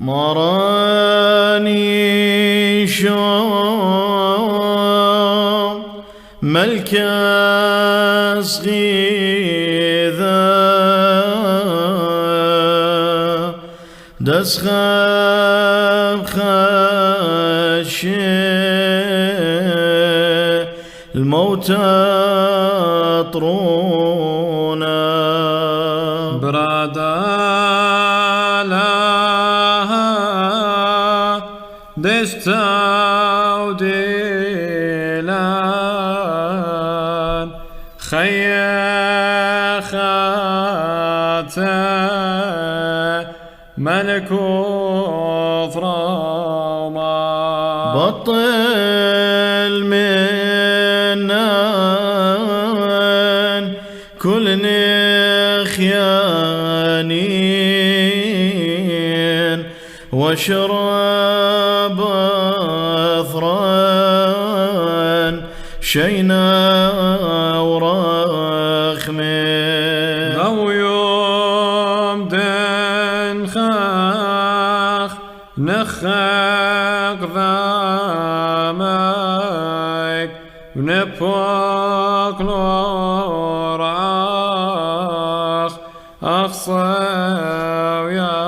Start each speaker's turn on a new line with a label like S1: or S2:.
S1: مراني شوم ملكاس غيذا دس خاب خشي الموتى طرونا
S2: برادا لها دستاو ديلان خيخاته ملكو فراما
S1: بطل منان كل نخيانين واشرب اثران شينا ورخمين
S2: ضو يوم دنخاخ نخاق ذامك ونبوك لوراخ أخصى ويا